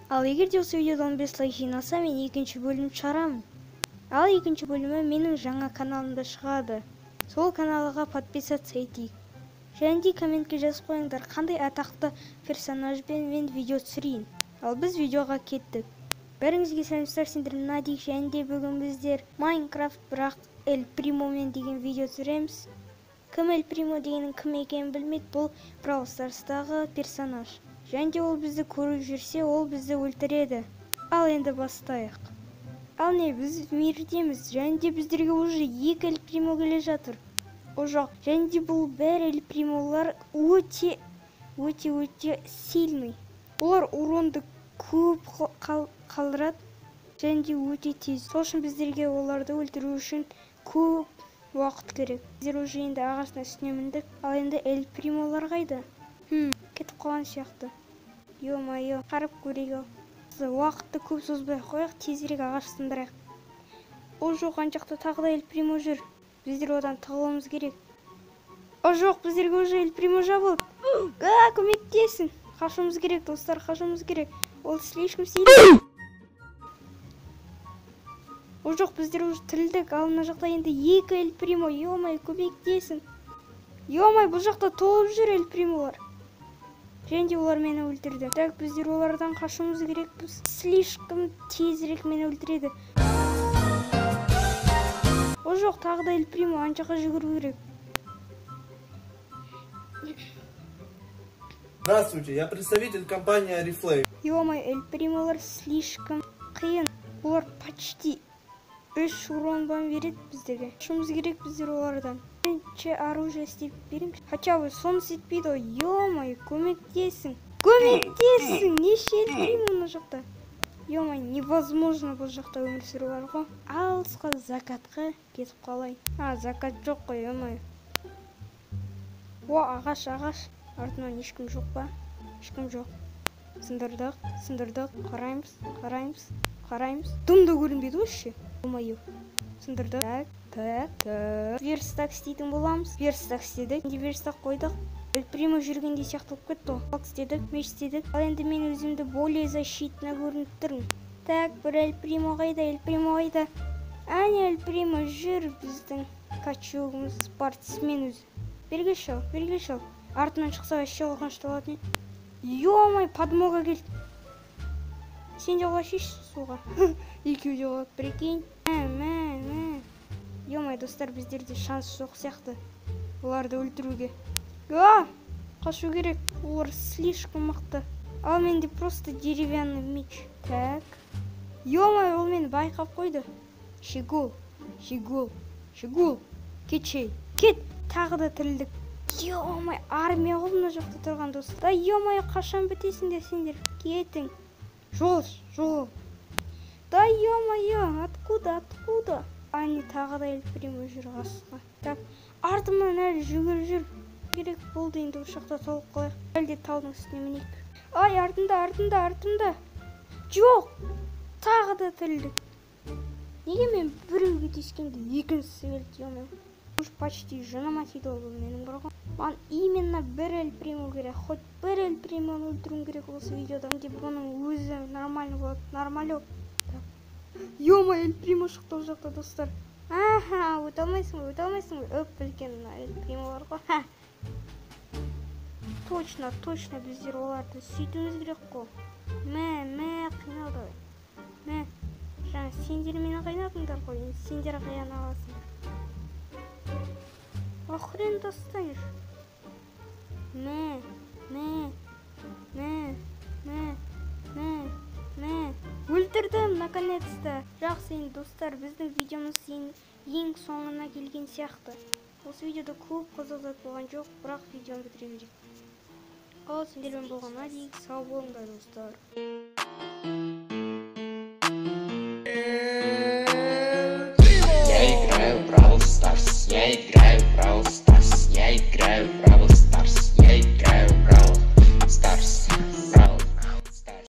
Ал егер де осы видеода 15 лайк жинаса, мен екінші бөлім шығарамын. Ал екінші бөлімі менің жаңа каналымда шығады. Сол каналға подписаться етейік. Және де комментке жазып қойыңдар, қандай атақты персонажбен мен видео түсірейін. Ал біз видеоға кеттік. Бәріңізге сәлемдер, сендер Надик, және де бүгін біздер Майнкрафт, бірақ Эль Примомен деген видео түсіреміз. Кім Эль Примо дегенің кім екенін білмейді, бұл Brawl Stars'тағы персонаж. Және де ол бізді көріп жүрсе, ол бізді өлтіреді. Ал енді бастайық. Ал не, біз мейірдеміз, және де біздерге уже 2 Эль Примо келе жатыр. О жоқ, және де бұл бәр Эль Примолар өте сильный. Олар уронды көп қалдырады, және де өте тез. Сол үшін біздерге оларды өлтіру үшін көп уақыт керек. Біздер уже енді ағашына үстіне міндік. Ал енді Эль Примолар қайда? Кетіп қалған сияқты. Йо-майо, қарып көрейік. Уақытты көп созбай қояқ, тезірек ағаш сындырайық. О жоқ, ан жақта тағы да Эль Примо жүр. Біздер одан тығылуымыз керек. О жоқ, біздерге уже Эль Примо жабылды. Көмектесін. Қашуымыз керек, достар, қашуымыз керек. Ол слишком сильный. О жоқ, біздер уже тірілдік. Ал мына жақта енді 2 Эль Примо. Йо-май, көмектесін. Йо-май, бұл жақта толып жүр Эль Примолар. Және де олар мені өлтірді. Так, біздер олардан қашуымыз керек. Біз слишком тезірек мені өлтіреді. О жоқ, тағы да Эль Примо, ан жаққа жүгіру керек. Здравствуйте, я представитель компании Oriflame. Ё-моё, Эль Примолар слишком қиын. Олар почти 3 урон береді біздерге. Шумыз керек біздер олардан. Бірінші оружие істеп береміз. Хотя бы сон сетпейді ғой. Ё-моё, көмектесің. Көмектесің. Неше Эль Примо мына жақта. Ё-моё, невозможно бұл жақта өмір сүру бар ғой. Алысқа закатқа кетіп қалай. Закат жоқ қой, ё-моё. О, ағаш. Артынан ешкім жоқ па? Ешкім жоқ. Сындырдық. Қараймыз. Дымда көрінбейді өші. Ё-моё. Сындырдық. Так. Верстак істейтін боламыз. Верстак істедік. Верстак қойдық. Эль Примо жүргенде сияқтылып кетті. Қалқ істедік, меч істедік. Ал енді мен өзімді более защитна көрініп тұрмын. Так, бір Эль Примо қайда? Әне Эль Примо жүр, біздің качуғымыз, спортсмен өзі. Берге шал. Артынан шықса әші қорқынышты болатын. Ё-май, подмога келді. Сен де құлашыш суға. Екеу де құлап, прикинь. Ё-май, достар, біздерде шанс жоқ сияқты. Оларды өлтіруге. Қашу керек. Олар слишком мықты. Ал менде просто деревянный меч. Так. Ё-май, ол мені байқап қойды. Шигул. Кет. Тағы да тірілдік. Ё-май, армия ғой мына жақта тұрған достар. Ё-май, қашан бітесіңдер сендер? Кетің. Жол. Да ё-май, откуда? Ани, тағы да Эль Примо жүр қасыға. Так, артымнан әлі жүр. Керек болды, енді ұшақта толып қалайық. Әлде таудың үстіне мінейік. Ай, артында. Жоқ, тағы да тірілдік. Неге мен біреуге тескенде екіншісі келді, ё-май. Уж почти жаныма тиді ол менің бұрғы. Маған именно бір Эль Примо керек. Хоть бір Эль Примоны өлтіруім керек осы видеода. Енді бұның өзі нормально болады. Нормалек. Ё-май, Эль Примо шықты ол жақта, достар. Өте алмайсың ғой. Өп, білген Эль Примолар ғой. Точно біздер оларды сөйтуіміз керек қой. Қиналды. Жаңа сендер мені қайнадыңдар ғой, сендер қиян аласыңдар. Охрен достаешь. Өлтірдім, наконец-то. Жақсы енді достар, біздің видеомыз ең соңына келген сияқты. Осы видеода көп қызық болған жоқ, бірақ видеоны бітіремін деп. Ал сендермен болған Надик, сау болыңдар достар.